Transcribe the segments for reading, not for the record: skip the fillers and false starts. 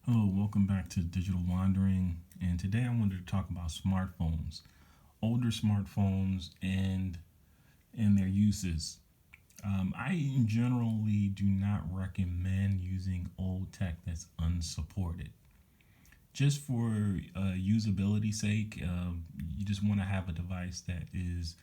Hello, welcome back to Digital Wandering. And today I wanted to talk about smartphones, older smartphones, and their uses. I generally do not recommend using old tech that's unsupported. Just for usability sake, you just want to have a device that is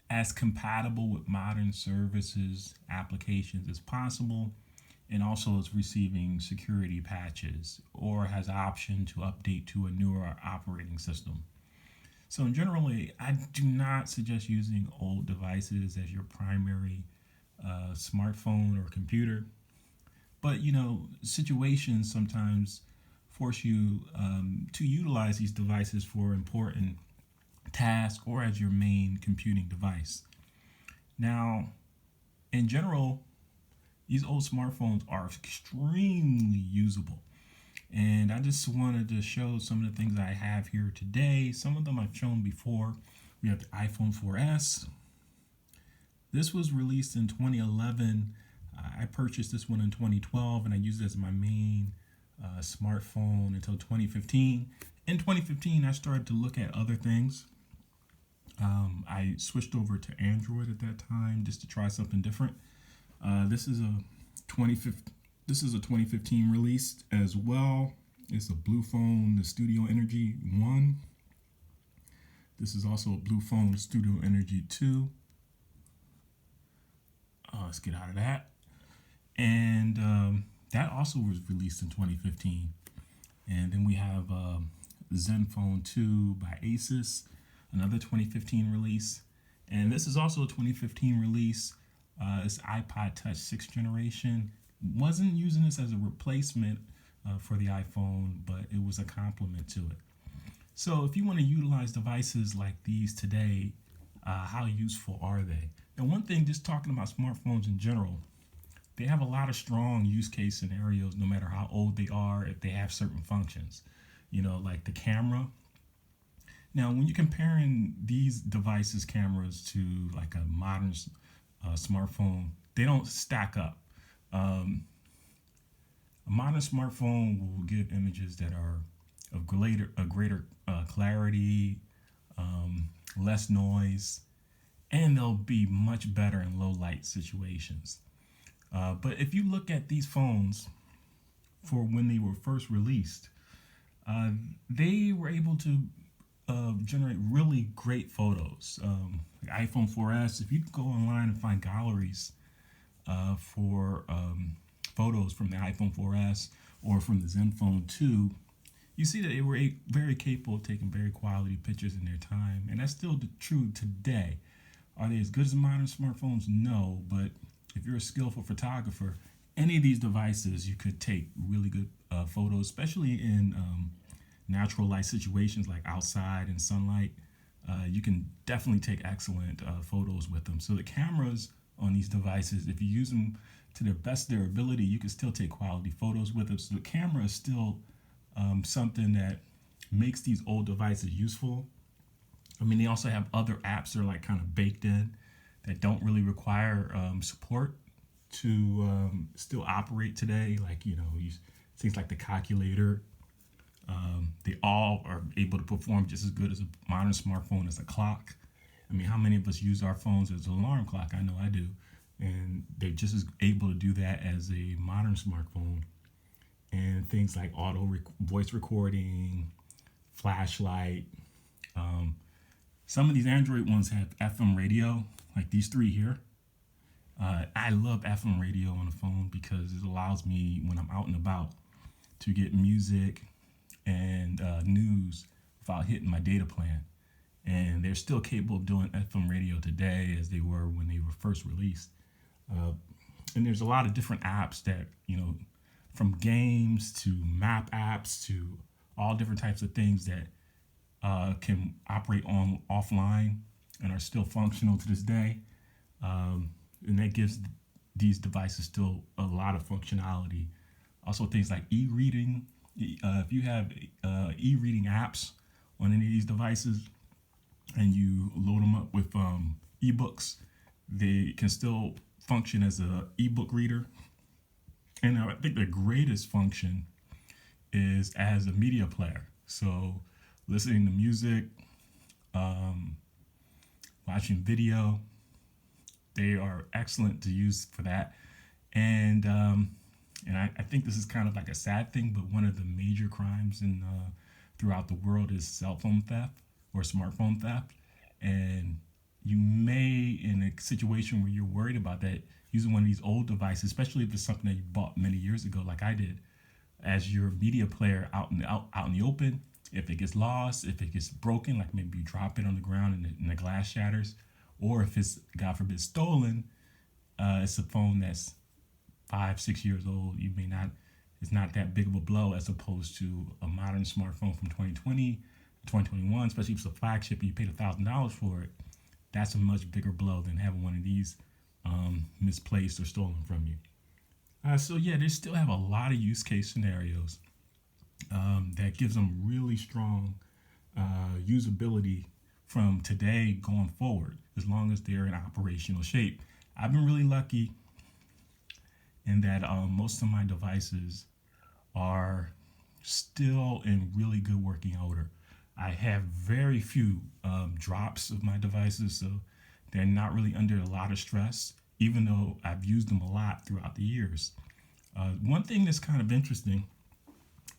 as compatible with modern services, applications as possible, and also is receiving security patches or has an option to update to a newer operating system. So, generally, I do not suggest using old devices as your primary smartphone or computer. But, situations sometimes force you to utilize these devices for important tasks or as your main computing device. Now, in general, these old smartphones are extremely usable. And I just wanted to show some of the things I have here today. Some of them I've shown before. We have the iPhone 4S. This was released in 2011. I purchased this one in 2012 and I used it as my main smartphone until 2015. In 2015, I started to look at other things. I switched over to Android at that time just to try something different. This is a 2015. This is a 2015 release as well. It's a blue phone, the Studio Energy 1. This is also a blue phone, Studio Energy 2. Let's get out of that. And that also was released in 2015. And then we have Zenfone 2 by Asus, another 2015 release. And this is also a 2015 release. It's Ipod Touch 6th generation. Wasn't using this as a replacement for the iPhone, but it was a complement to it. So if you want to utilize devices like these today, how useful are they? And one thing, just talking about smartphones in general, they have a lot of strong use case scenarios no matter how old they are if they have certain functions. Like the camera. Now, when you're comparing these devices' cameras to like a modern smartphone, they don't stack up. A modern smartphone will give images that are of greater clarity, less noise, and they'll be much better in low light situations. But if you look at these phones for when they were first released, uh, they were able to generate really great photos. The iPhone 4S, if you go online and find galleries for photos from the iPhone 4S or from the Zenfone 2, you see that they were very capable of taking very quality pictures in their time. And that's still true today. Are they as good as modern smartphones? No, but if you're a skillful photographer, any of these devices, you could take really good photos, especially in natural light situations like outside and sunlight. You can definitely take excellent photos with them. So the cameras on these devices, if you use them to the best of their ability, you can still take quality photos with them. So the camera is still something that makes these old devices useful. I mean, they also have other apps that are like kind of baked in that don't really require support to still operate today. Like, things like the calculator. They all are able to perform just as good as a modern smartphone as a clock. I mean, how many of us use our phones as an alarm clock? I know I do. And they're just as able to do that as a modern smartphone. And things like voice recording, flashlight. Um, some of these Android ones have FM radio, like these three here. I love FM radio on the phone because it allows me, when I'm out and about, to get music and news without hitting my data plan. And they're still capable of doing FM radio today as they were when they were first released. Uh, and there's a lot of different apps that, from games to map apps to all different types of things that can operate on offline and are still functional to this day. And that gives these devices still a lot of functionality. Also, things like e-reading. If you have e-reading apps on any of these devices and you load them up with ebooks, they can still function as a ebook reader. And I think the greatest function is as a media player. So listening to music, um, watching video, they are excellent to use for that. And I think this is kind of like a sad thing, but one of the major crimes in throughout the world is cell phone theft or smartphone theft. And you may, in a situation where you're worried about that, using one of these old devices, especially if it's something that you bought many years ago, like I did, as your media player out in the open. If it gets lost, if it gets broken, like maybe you drop it on the ground and the glass shatters, or if it's, God forbid, stolen, it's a phone that's 5, 6 years old. You may not, it's not that big of a blow as opposed to a modern smartphone from 2020, 2021, especially if it's a flagship and you paid $1,000 for it. That's a much bigger blow than having one of these misplaced or stolen from you. So yeah, they still have a lot of use case scenarios that gives them really strong usability from today going forward, as long as they're in operational shape. I've been really lucky in that most of my devices are still in really good working order. I have very few drops of my devices, so they're not really under a lot of stress, even though I've used them a lot throughout the years. One thing that's kind of interesting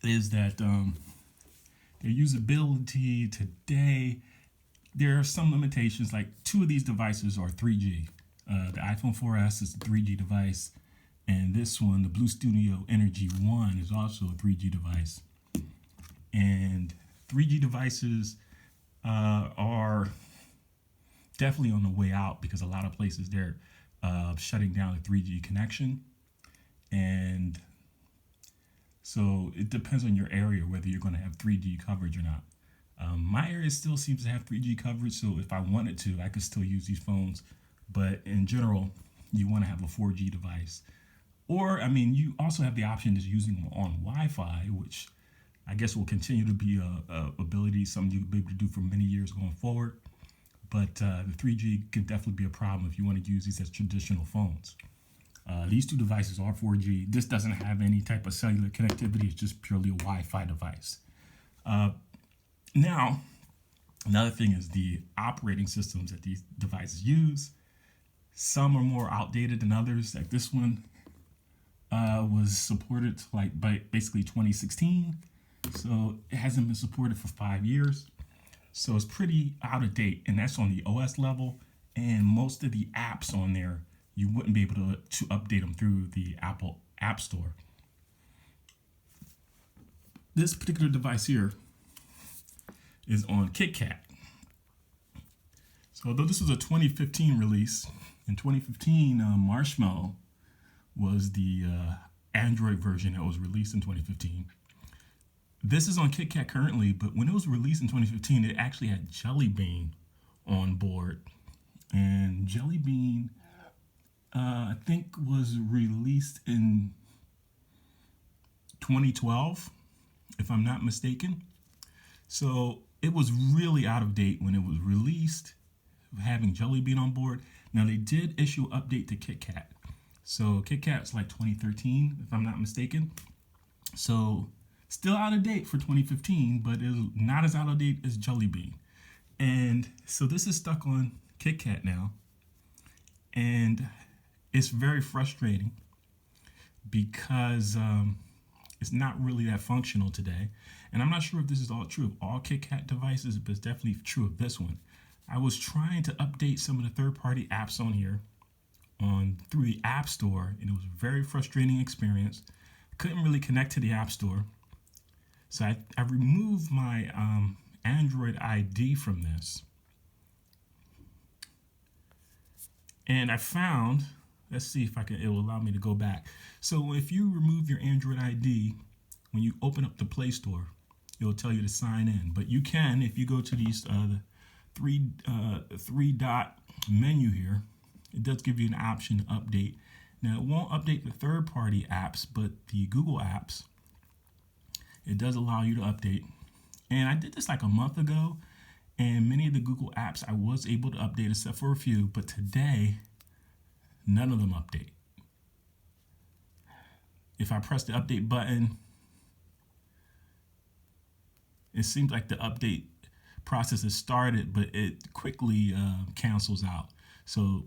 is that their usability today, there are some limitations. Like two of these devices are 3G. The iPhone 4S is a 3G device, and this one, the BLU Studio Energy 1, is also a 3G device. And 3G devices are definitely on the way out because a lot of places they're shutting down the 3G connection. And so it depends on your area whether you're going to have 3G coverage or not. My area still seems to have 3G coverage, so if I wanted to, I could still use these phones. But in general, you want to have a 4G device. Or, I mean, you also have the option of using them on Wi-Fi, which I guess will continue to be a ability, something you'll be able to do for many years going forward. But the 3G can definitely be a problem if you want to use these as traditional phones. These two devices are 4G. This doesn't have any type of cellular connectivity. It's just purely a Wi-Fi device. Now, another thing is the operating systems that these devices use. Some are more outdated than others. Like this one was supported like by basically 2016. So it hasn't been supported for 5 years. So it's pretty out of date, and that's on the OS level. And most of the apps on there, you wouldn't be able to update them through the Apple App Store. This particular device here is on KitKat. So although this was a 2015 release, in 2015, Marshmallow was the Android version that was released in 2015. This is on KitKat currently, but when it was released in 2015, it actually had Jelly Bean on board. And Jelly Bean, I think, was released in 2012, if I'm not mistaken. So it was really out of date when it was released, having Jelly Bean on board. Now, they did issue an update to KitKat. So KitKat's like 2013, if I'm not mistaken. So still out of date for 2015, but it's not as out of date as Jelly Bean. And so this is stuck on KitKat now. And it's very frustrating because it's not really that functional today. And I'm not sure if this is all true of all KitKat devices, but it's definitely true of this one. I was trying to update some of the third-party apps on here through the App Store, and it was a very frustrating experience. Couldn't really connect to the App Store. So I removed my Android ID from this. And I found, let's see if it will allow me to go back. So if you remove your Android ID, when you open up the Play Store, it will tell you to sign in. But you can, if you go to these three dot menu here, it does give you an option to update. Now, it won't update the third-party apps, but the Google apps, it does allow you to update. And I did this like a month ago, and many of the Google apps I was able to update except for a few, but today, none of them update. If I press the update button, it seems like the update process has started, but it quickly cancels out. So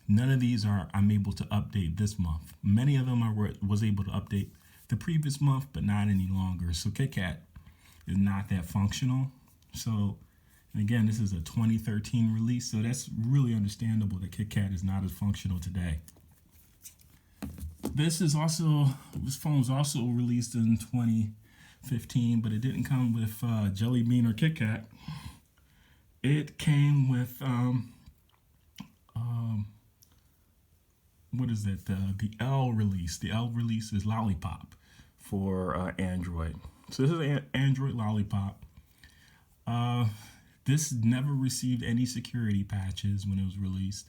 none of these I'm able to update this month. Many of them I was able to update the previous month, but not any longer. So KitKat is not that functional. So, and again, this is a 2013 release, so that's really understandable that KitKat is not as functional today. This phone was also released in 2015, but it didn't come with Jelly Bean or KitKat. It came with what is it? The L release. The L release is Lollipop for Android. So this is an Android Lollipop. This never received any security patches when it was released.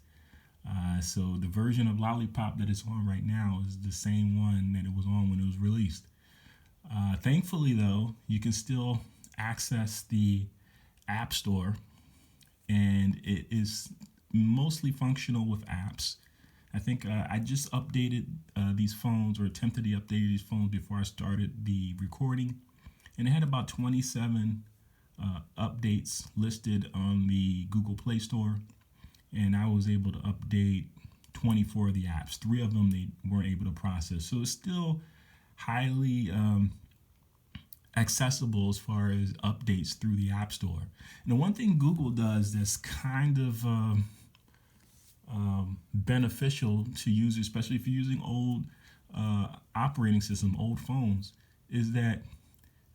So the version of Lollipop that it's on right now is the same one that it was on when it was released. Thankfully, though, you can still access the App Store, and it is mostly functional with apps. I think I just updated these phones, or attempted to update these phones before I started the recording, and it had about 27 updates listed on the Google Play Store, and I was able to update 24 of the apps. 3 of them they weren't able to process, so it's still highly accessible as far as updates through the App Store. And the one thing Google does that's kind of beneficial to users, especially if you're using old operating system, old phones, is that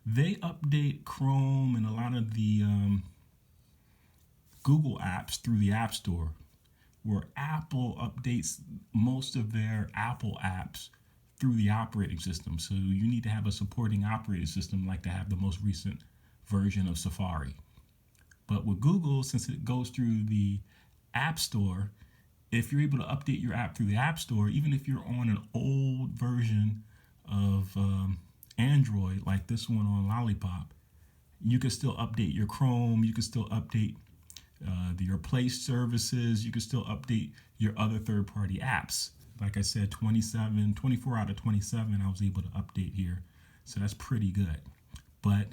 they update Chrome and a lot of the Google apps through the App Store, where Apple updates most of their Apple apps through the operating system. So you need to have a supporting operating system, like to have the most recent version of Safari. But with Google, since it goes through the App Store, if you're able to update your app through the App Store, even if you're on an old version of Android, like this one on Lollipop, you can still update your Chrome, you can still update your Play services, you can still update your other third-party apps. Like I said, 24 out of 27 I was able to update here. So that's pretty good. But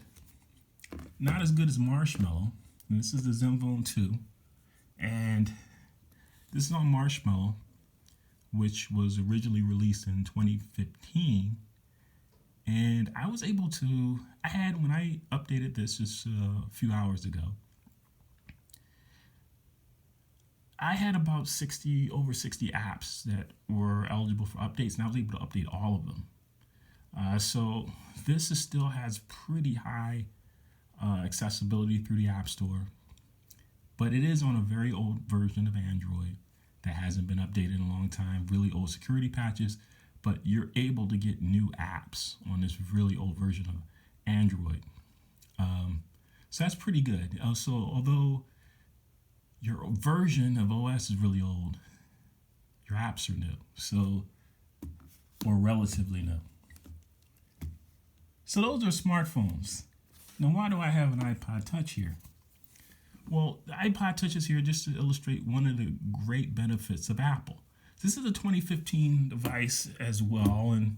not as good as Marshmallow. And this is the Zenfone 2. And this is on Marshmallow, which was originally released in 2015. And I was able to, when I updated this just a few hours ago, I had about over 60 apps that were eligible for updates, and I was able to update all of them. So this still has pretty high accessibility through the App Store, but it is on a very old version of Android that hasn't been updated in a long time, really old security patches, but you're able to get new apps on this really old version of Android. So that's pretty good. So although your version of OS is really old, your apps are new, so, or relatively new. So those are smartphones. Now, why do I have an iPod Touch here? Well, the iPod Touch is here just to illustrate one of the great benefits of Apple. This is a 2015 device as well, and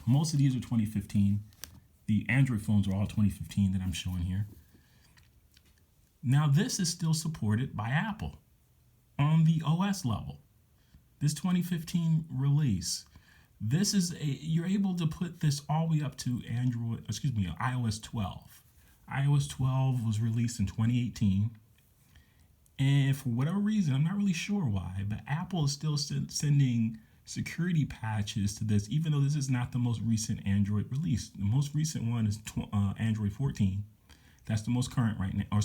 most of these are 2015. The Android phones are all 2015 that I'm showing here. Now, this is still supported by Apple on the OS level. This 2015 release, you're able to put this all the way up to iOS 12. iOS 12 was released in 2018. And for whatever reason, I'm not really sure why, but Apple is still sending security patches to this, even though this is not the most recent Android release. The most recent one is Android 14. That's the most current right now. I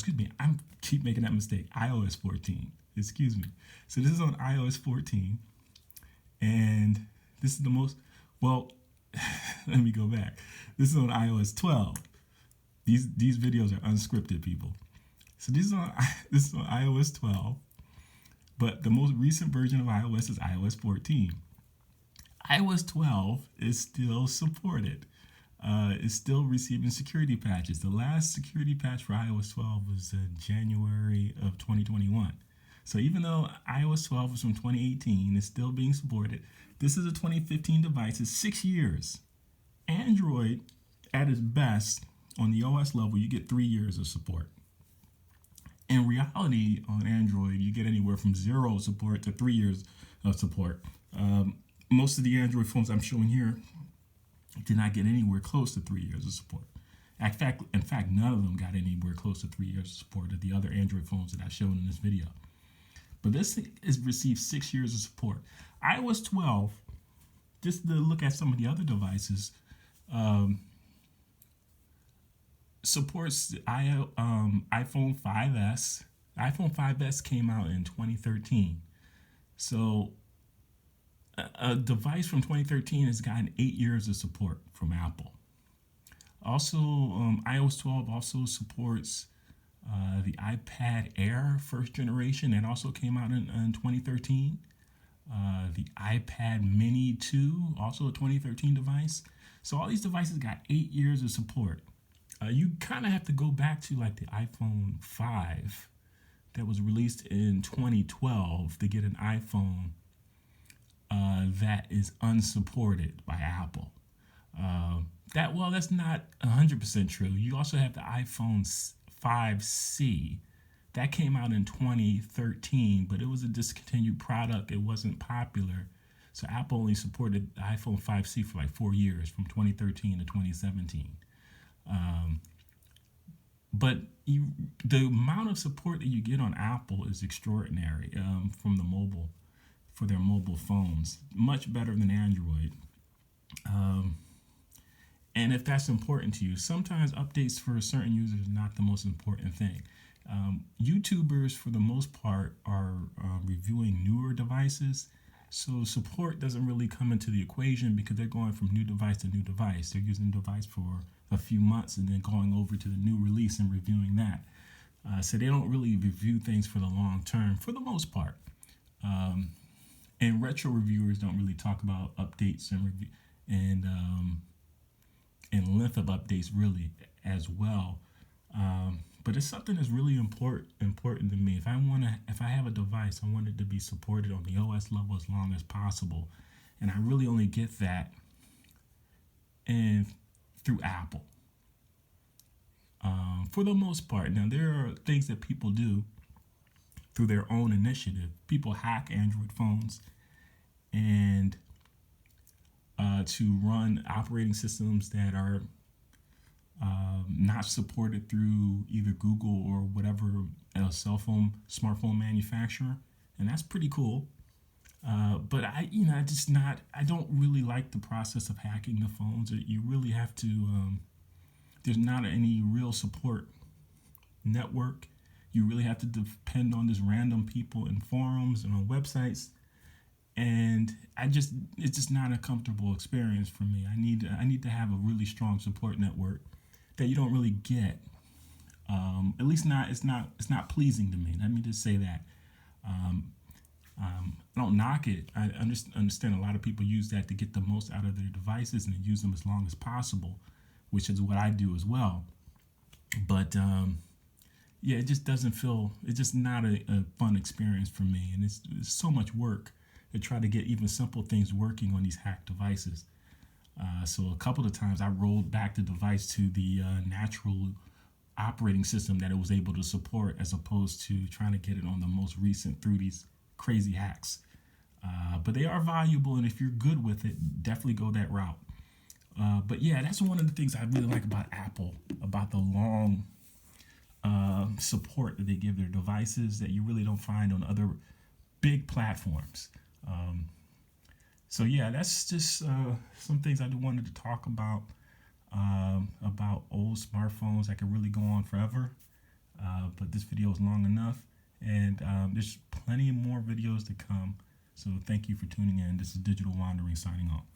keep making that mistake. iOS 14. Excuse me. So this is on iOS 14. And this is the most, well, let me go back. This is on iOS 12. These videos are unscripted, people. So this is on iOS 12. But the most recent version of iOS is iOS 14. iOS 12 is still supported. Is still receiving security patches. The last security patch for iOS 12 was January of 2021. So even though iOS 12 was from 2018, it's still being supported. This is a 2015 device. It's 6 years. Android, at its best, on the OS level, you get 3 years of support. In reality, on Android, you get anywhere from 0 support to 3 years of support. Most of the Android phones I'm showing here did not get anywhere close to 3 years of support. In fact, none of them got anywhere close to 3 years of support of the other Android phones that I've shown in this video. But this thing has received 6 years of support. iOS 12, just to look at some of the other devices, supports iPhone 5S. iPhone 5S came out in 2013. So a device from 2013 has gotten 8 years of support from Apple. Also, iOS 12 also supports the iPad Air first generation that also came out in 2013. The iPad Mini 2, also a 2013 device. So all these devices got 8 years of support. You kind of have to go back to like the iPhone 5 that was released in 2012 to get an iPhone that is unsupported by Apple. That's not 100% true. You also have the iPhone 5C. That came out in 2013, but it was a discontinued product. It wasn't popular. So Apple only supported the iPhone 5C for like 4 years, from 2013 to 2017. But the amount of support that you get on Apple is extraordinary for their mobile phones. Much better than Android. And if that's important to you, sometimes updates for certain users is not the most important thing. YouTubers, for the most part, are reviewing newer devices. So support doesn't really come into the equation because they're going from new device to new device. They're using the device for a few months and then going over to the new release and reviewing that. So they don't really review things for the long term, for the most part. And retro reviewers don't really talk about updates and length of updates really as well. But it's something that's really important to me. If I have a device, I want it to be supported on the OS level as long as possible, and I really only get that through Apple. For the most part. Now there are things that people do through their own initiative. People hack Android phones and to run operating systems that are not supported through either Google or whatever smartphone manufacturer, and that's pretty cool. But I don't really like the process of hacking the phones. You really have to. There's not any real support network. You really have to depend on just random people in forums and on websites. And it's just not a comfortable experience for me. I need to have a really strong support network that you don't really get. At least it's not pleasing to me. Let me just say that. I don't knock it. I understand a lot of people use that to get the most out of their devices and use them as long as possible, which is what I do as well. But it just doesn't feel. It's just not a fun experience for me, and it's so much work to try to get even simple things working on these hacked devices. So a couple of times I rolled back the device to the natural operating system that it was able to support, as opposed to trying to get it on the most recent through these crazy hacks. But they are valuable, and if you're good with it, definitely go that route. But yeah, that's one of the things I really like about Apple, about the long support that they give their devices that you really don't find on other big platforms. So yeah, that's just some things I wanted to talk about old smartphones that can really go on forever. But this video is long enough, and there's plenty more videos to come. So thank you for tuning in. This is Digital Wandering signing off.